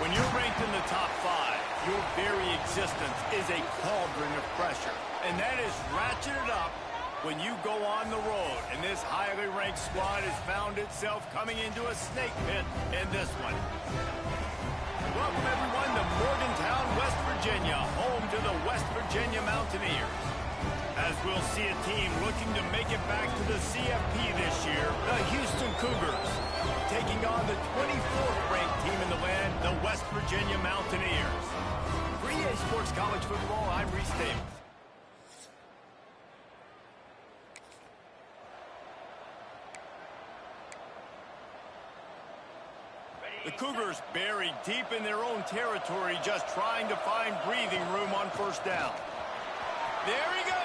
When you're ranked in the top 5, your very existence is a cauldron of pressure. And that is ratcheted up when you go on the road. And this highly ranked squad has found itself coming into a snake pit in this one. Welcome, everyone, to Morgantown, West Virginia, home to the West Virginia Mountaineers. As we'll see a team looking to make it back to the CFP this year, the Houston Cougars, taking on the 24th ranked team in the land, the West Virginia Mountaineers. For EA Sports College Football, I'm Reese Davis. The Cougars buried deep in their own territory, just trying to find breathing room on first down. There he goes.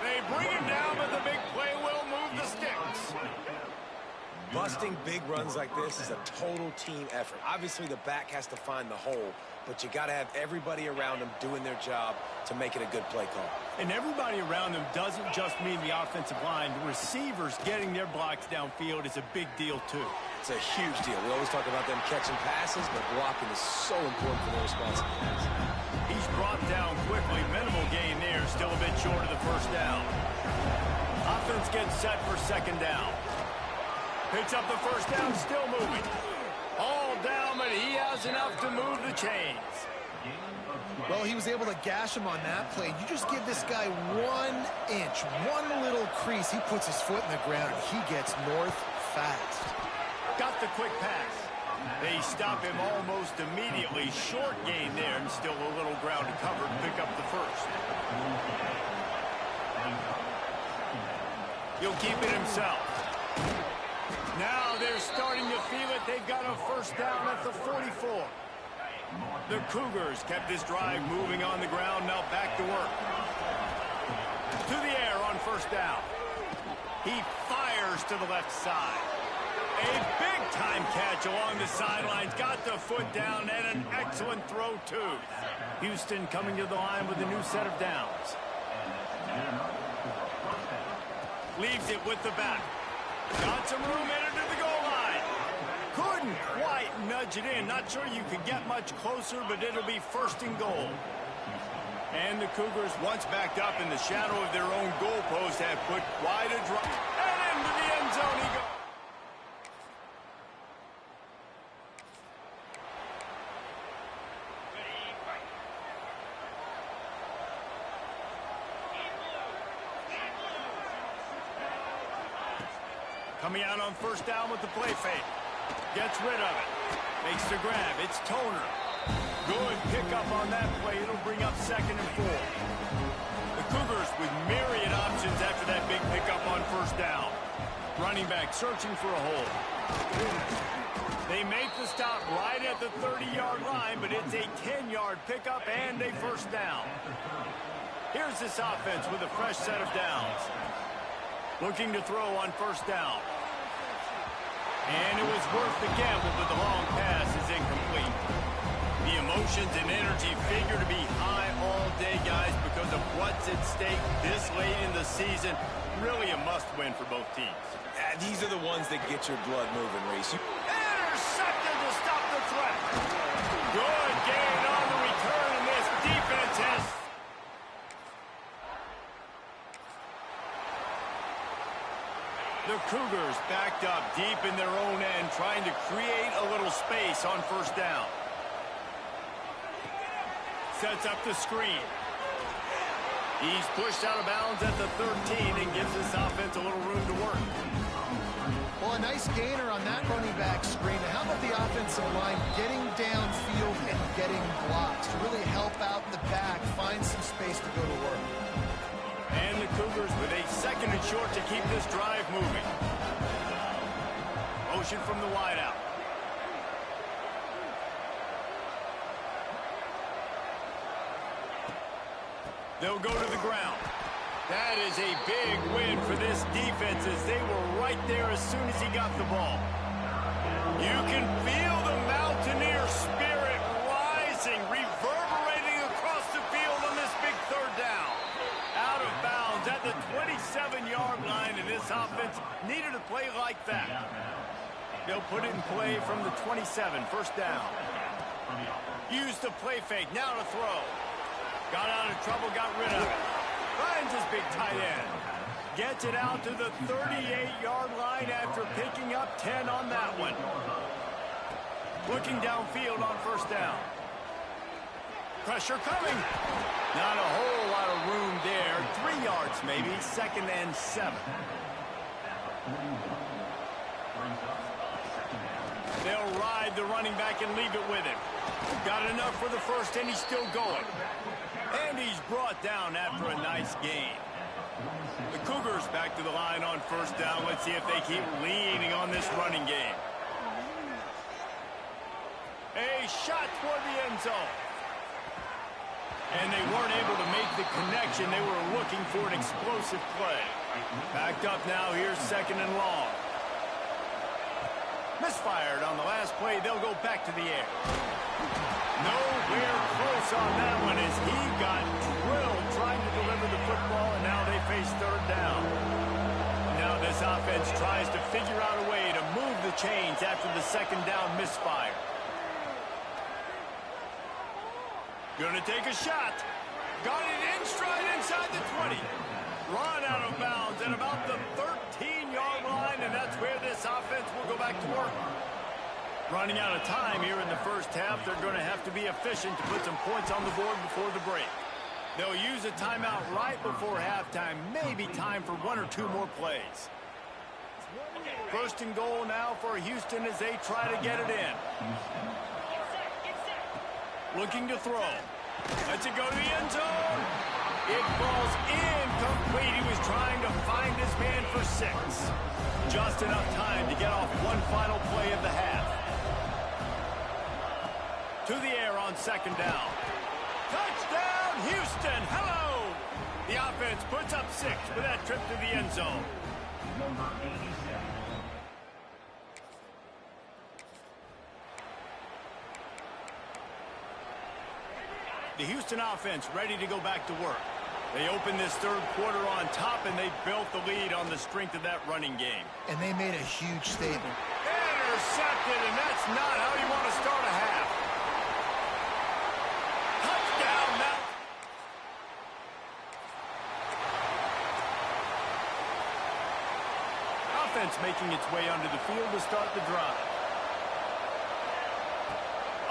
They bring him down, but the big play will move the sticks. Busting big runs like this is a total team effort. Obviously, the back has to find the hole, but you got to have everybody around them doing their job to make it a good play call. And everybody around them doesn't just mean the offensive line. The receivers getting their blocks downfield is a big deal, too. It's a huge deal. We always talk about them catching passes, but blocking is so important for their responsibilities. He's brought down quickly. Minimal gain there. Still a bit short of the first down. Offense gets set for second down. Picks up the first down, still moving. All down, but he has enough to move the chains. Well, he was able to gash him on that play. You just give this guy 1 inch, one little crease. He puts his foot in the ground, and he gets north fast. Got the quick pass. They stop him almost immediately. Short gain there, and still a little ground to cover to pick up the first. He'll keep it himself. Now they're starting to feel it. They've got a first down at the 44. The Cougars kept this drive moving on the ground. Now back to work. To the air on first down. He fires to the left side. A big-time catch along the sidelines. Got the foot down and an excellent throw, too. Houston coming to the line with a new set of downs. Leaves it with the back. Got some room in it to the goal line. Couldn't quite nudge it in. Not sure you could get much closer, but it'll be first and goal. And the Cougars, once backed up in the shadow of their own goalpost, have put quite a drive. And into the end zone he goes. Coming out on first down with the play fake. Gets rid of it. Makes the grab. It's Toner. Good pickup on that play. It'll bring up second and 4. The Cougars with myriad options after that big pickup on first down. Running back searching for a hole. They make the stop right at the 30-yard line, but it's a 10-yard pickup and a first down. Here's this offense with a fresh set of downs. Looking to throw on first down. And it was worth the gamble, but the long pass is incomplete. The emotions and energy figure to be high all day, guys, because of what's at stake this late in the season. Really a must-win for both teams. These are the ones that get your blood moving, Reese. Intercepted to stop the threat. Good gain on the return, and this defense has... The Cougars backed up deep in their own end, trying to create a little space on first down. Sets up the screen. He's pushed out of bounds at the 13 and gives this offense a little room to work. Well, a nice gainer on that running back screen. How about the offensive line getting downfield and getting blocks to really help out the back, find some space to go to work. And the Cougars with a second and short to keep this drive moving. Motion from the wideout. They'll go to the ground. That is a big win for this defense as they were right there as soon as he got the ball. You can feel the Mountaineer spirit rising, reverberating across the field on this big third down. Out of bounds at the 27-yard line, and this offense needed a play like that. They'll put it in play from the 27, first down. Use the play fake, now to throw. Got out of trouble, got rid of it. Finds his big tight end. Gets it out to the 38-yard line after picking up 10 on that one. Looking downfield on first down. Pressure coming. Not a whole lot of room there. 3 yards maybe, 2nd and 7. They'll ride the running back and leave it with him. Got enough for the first, and he's still going. And he's brought down after a nice gain. The Cougars back to the line on first down. Let's see if they keep leaning on this running game. A shot toward the end zone. And they weren't able to make the connection. They were looking for an explosive play. Backed up now. Here's 2nd and long. Misfired on the last play. They'll go back to the air. Nowhere close on that one as he got drilled trying to deliver the football, and now they face 3rd down. Now this offense tries to figure out a way to move the chains after the 2nd down misfire. Gonna take a shot. Got it in stride inside the 20. Run out of bounds at about the 13-yard line, and that's where this offense will go back to work. Running out of time here in the first half. They're going to have to be efficient to put some points on the board before the break. They'll use a timeout right before halftime. Maybe time for 1 or 2 more plays. 1st and goal now for Houston as they try to get it in. Looking to throw. Lets it go to the end zone. It falls incomplete. He was trying to find his man for 6. Just enough time to get off one final play of the half. To the air on 2nd down. Touchdown, Houston. Hello. The offense puts up 6 with that trip to the end zone. Number 87. The Houston offense ready to go back to work. They opened this 3rd quarter on top, and they built the lead on the strength of that running game. And they made a huge statement. Intercepted, and that's not how you want to start a half. Touchdown, now. Offense making its way onto the field to start the drive.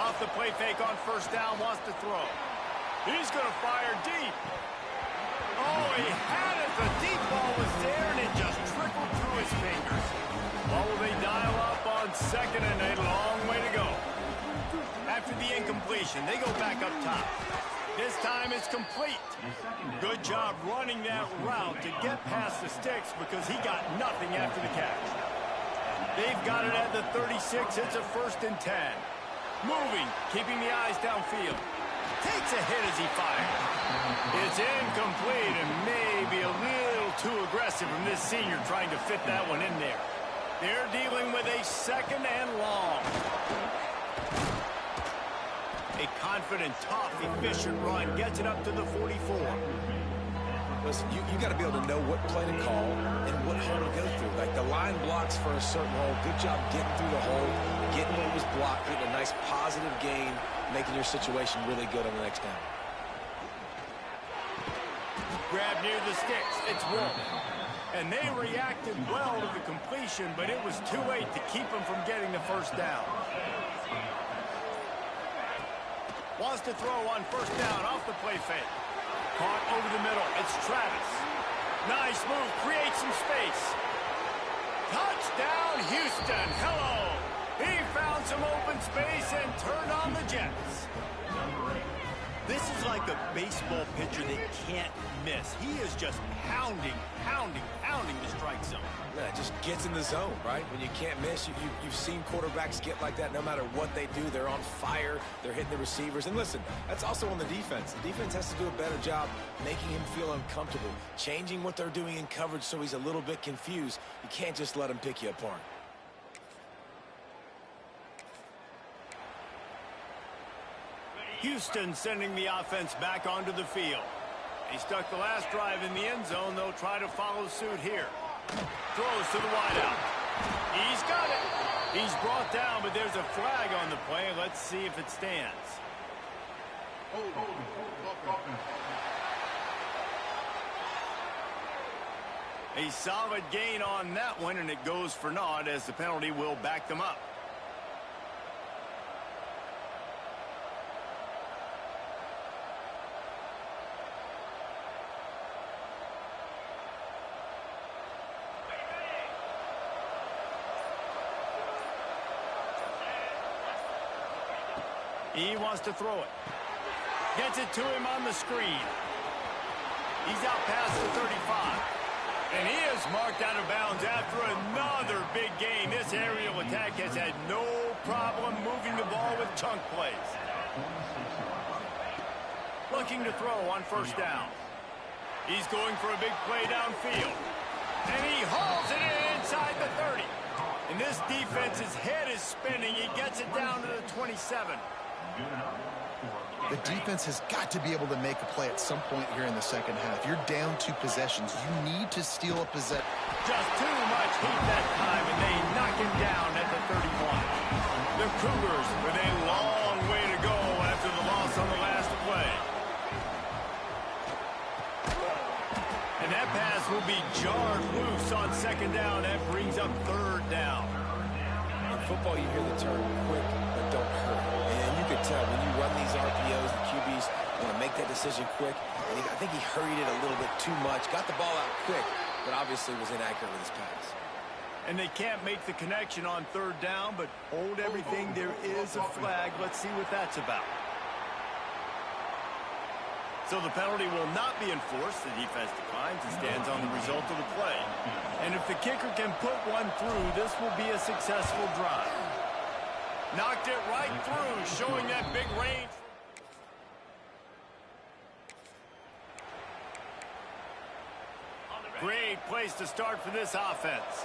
Off the play fake on first down, wants to throw. He's going to fire deep. Oh, he had it. The deep ball was there, and it just trickled through his fingers. Well, will they dial up on 2nd and a long way to go? After the incompletion, they go back up top. This time it's complete. Good job running that route to get past the sticks because he got nothing after the catch. They've got it at the 36. It's a 1st and 10. Moving, keeping the eyes downfield. Takes a hit as he fires. It's incomplete and maybe a little too aggressive from this senior trying to fit that one in there. They're dealing with a 2nd and long. A confident, tough, efficient run gets it up to the 44. Listen, you got to be able to know what play to call and what hole to go through. Like the line blocks for a certain hole. Good job getting through the hole, getting what was blocked, getting a nice positive gain, making your situation really good on the next down. Grab near the sticks. It's Wolf. And they reacted well to the completion, but it was too late to keep them from getting the first down. Wants to throw on first down off the play fake. Caught over the middle. It's Travis. Nice move. Creates some space. Touchdown, Houston. Hello. He found some open space and turned on the Jets. This is like a baseball pitcher that can't miss. He is just pounding the strike zone. Yeah, it just gets in the zone, right? When you can't miss, you've seen quarterbacks get like that no matter what they do. They're on fire. They're hitting the receivers. And listen, that's also on the defense. The defense has to do a better job making him feel uncomfortable, changing what they're doing in coverage so he's a little bit confused. You can't just let him pick you apart. Houston sending the offense back onto the field. He stuck the last drive in the end zone. They'll try to follow suit here. Throws to the wideout. He's got it. He's brought down, but there's a flag on the play. Let's see if it stands. A solid gain on that one, and it goes for naught as the penalty will back them up. He wants to throw it. Gets it to him on the screen. He's out past the 35. And he is marked out of bounds after another big game. This aerial attack has had no problem moving the ball with chunk plays. Looking to throw on first down. He's going for a big play downfield. And he hauls it in inside the 30. And this defense's head is spinning. He gets it down to the 27. The defense has got to be able to make a play at some point here in the second half. You're down 2 possessions. You need to steal a possession. Just too much heat that time, and they knock him down at the 31. The Cougars with a long way to go after the loss on the last play. And that pass will be jarred loose on second down. That brings up third down. In football, you hear the term quick, but don't hurt. And you can tell when you run these RPOs, the QBs want to make that decision quick. And I think he hurried it a little bit too much. Got the ball out quick, but obviously was inaccurate with his pass. And they can't make the connection on third down, but hold everything. There is a flag. Let's see what that's about. So the penalty will not be enforced. The defense declines and stands on the result of the play. And if the kicker can put one through, this will be a successful drive. Knocked it right through, showing that big range. Great place to start for this offense.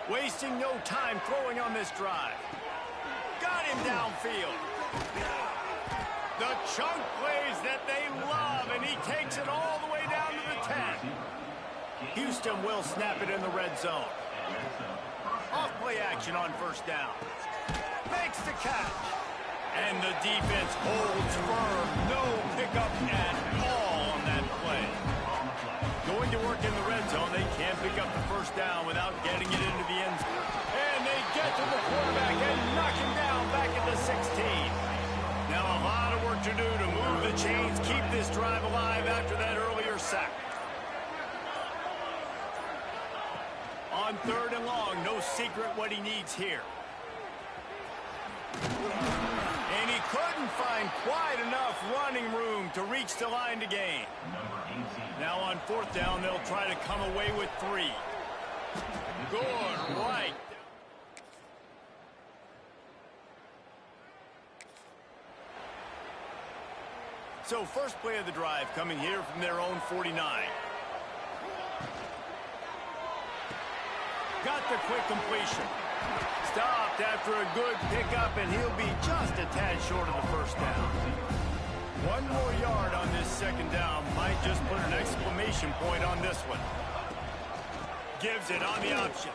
Wasting no time throwing on this drive. Got him downfield. The chunk plays that they love, and he takes it all the way down to the 10. Houston will snap it in the red zone. Off-play action on first down. Makes the catch. And the defense holds firm. No pickup at all on that play. Going to work in the red zone. They can't pick up the first down without getting it into the end zone. And they get to the quarterback and knock him down back at the 16. Now a lot of work to do to move the chains, keep this drive alive after that earlier sack. On third and long, no secret what he needs here. And he couldn't find quite enough running room to reach the line to gain. Now on fourth down, they'll try to come away with 3. Good right. So first play of the drive coming here from their own 49. Got the quick completion. Stopped after a good pickup, and he'll be just a tad short of the first down. 1 more yard on this second down might just put an exclamation point on this one. Gives it on the option.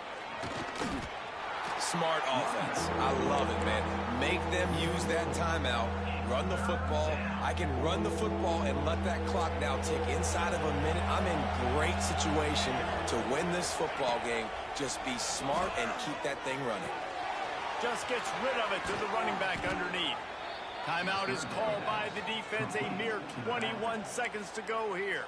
Smart offense. I love it, man. Make them use that timeout. Run the football. I can run the football and let that clock now tick inside of a minute. I'm in great situation to win this football game. Just be smart and keep that thing running. Just gets rid of it to the running back underneath. Timeout is called by the defense. A mere 21 seconds to go here.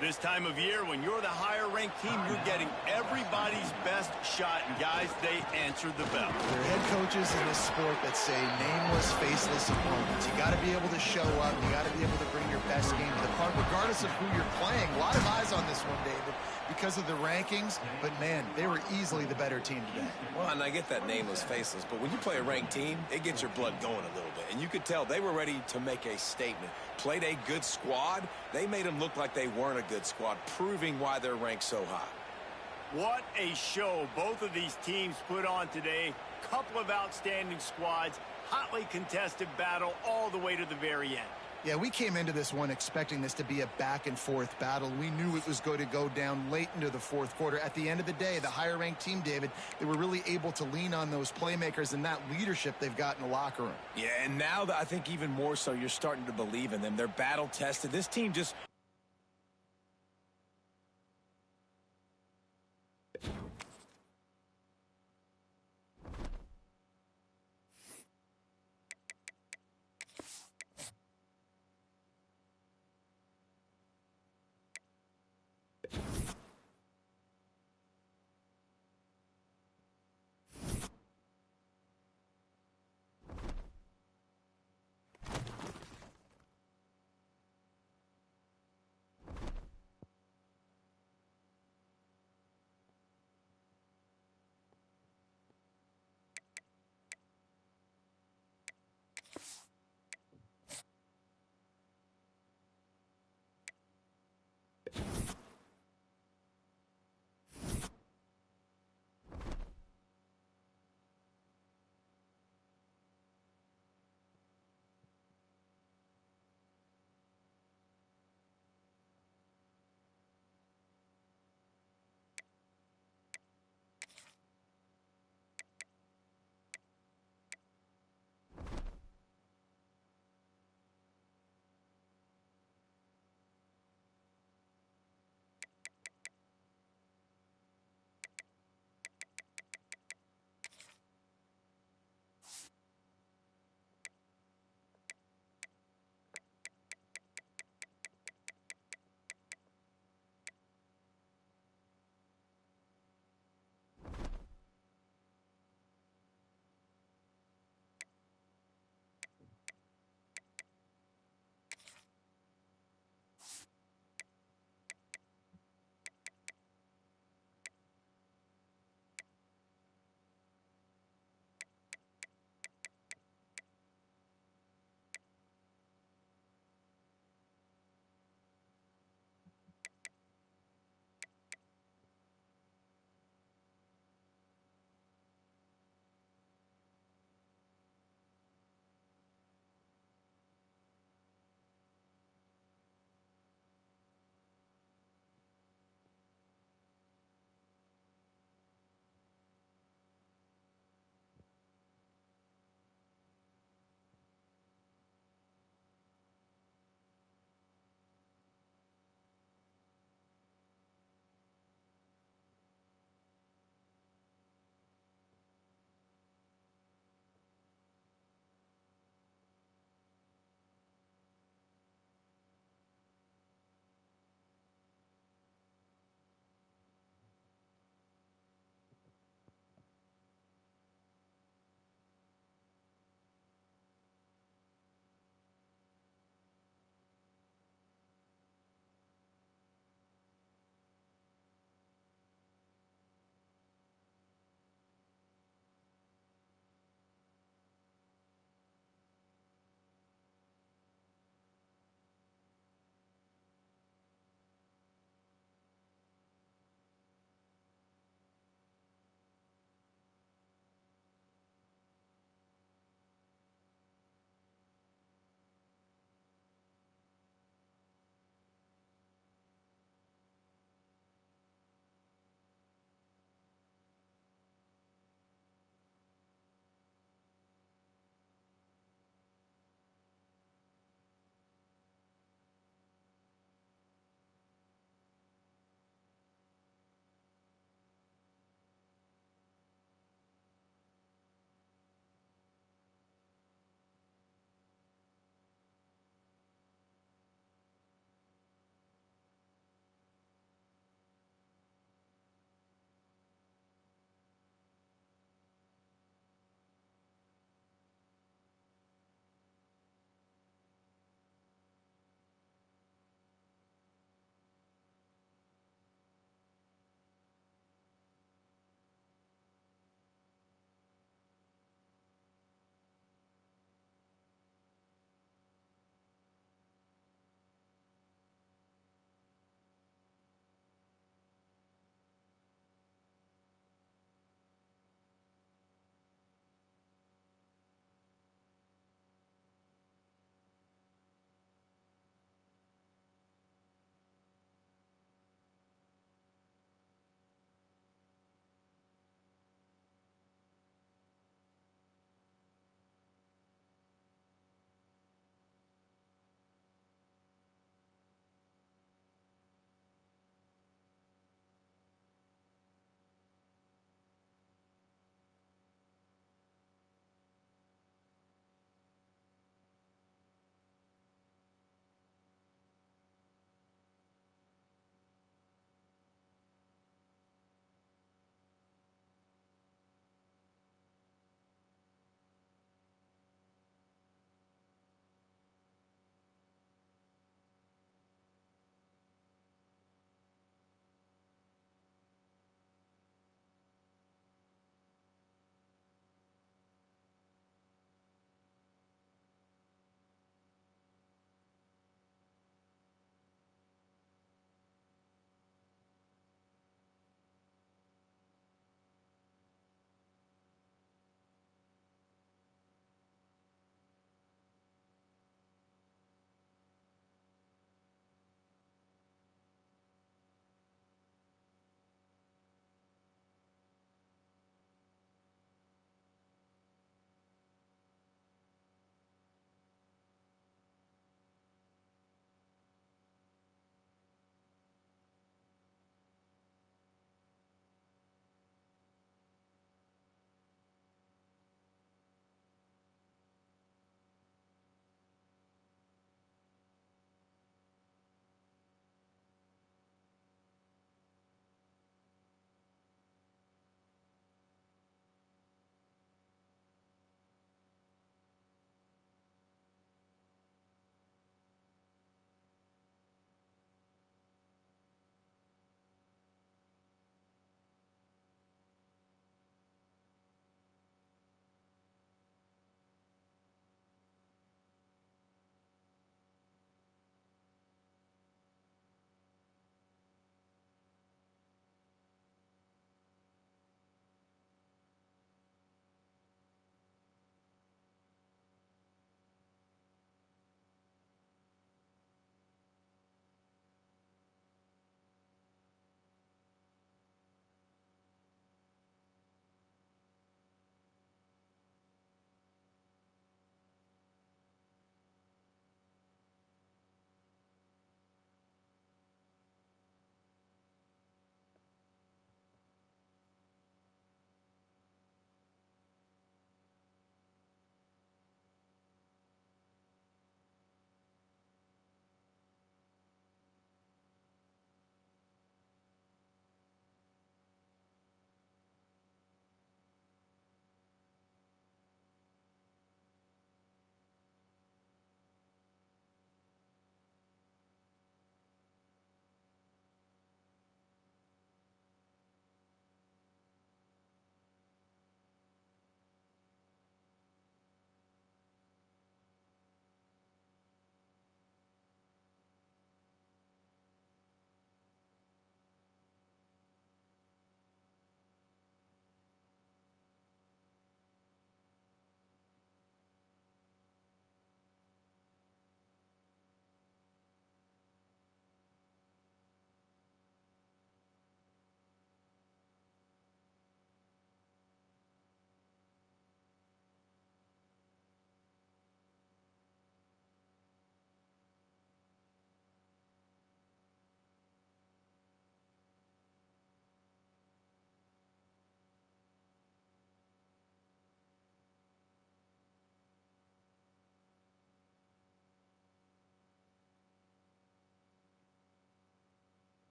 This time of year, when you're the higher-ranked team, you're getting everybody's best shot. And, guys, they answered the bell. There are head coaches in this sport that say nameless, faceless opponents. You got to be able to show up. You got to be able to bring your best game to the park, regardless of who you're playing. A lot of eyes on this one, David, because of the rankings. But, man, they were easily the better team today. Well, and I get that nameless, faceless, but when you play a ranked team, it gets your blood going a little bit. And you could tell they were ready to make a statement. Played a good squad. They made them look like they weren't a good squad, proving why they're ranked so high. What a show both of these teams put on today. Couple of outstanding squads, hotly contested battle all the way to the very end. Yeah, we came into this one expecting this to be a back-and-forth battle. We knew it was going to go down late into the fourth quarter. At the end of the day, the higher-ranked team, David, they were really able to lean on those playmakers and that leadership they've got in the locker room. Yeah, and now I think even more so, you're starting to believe in them. They're battle-tested. This team just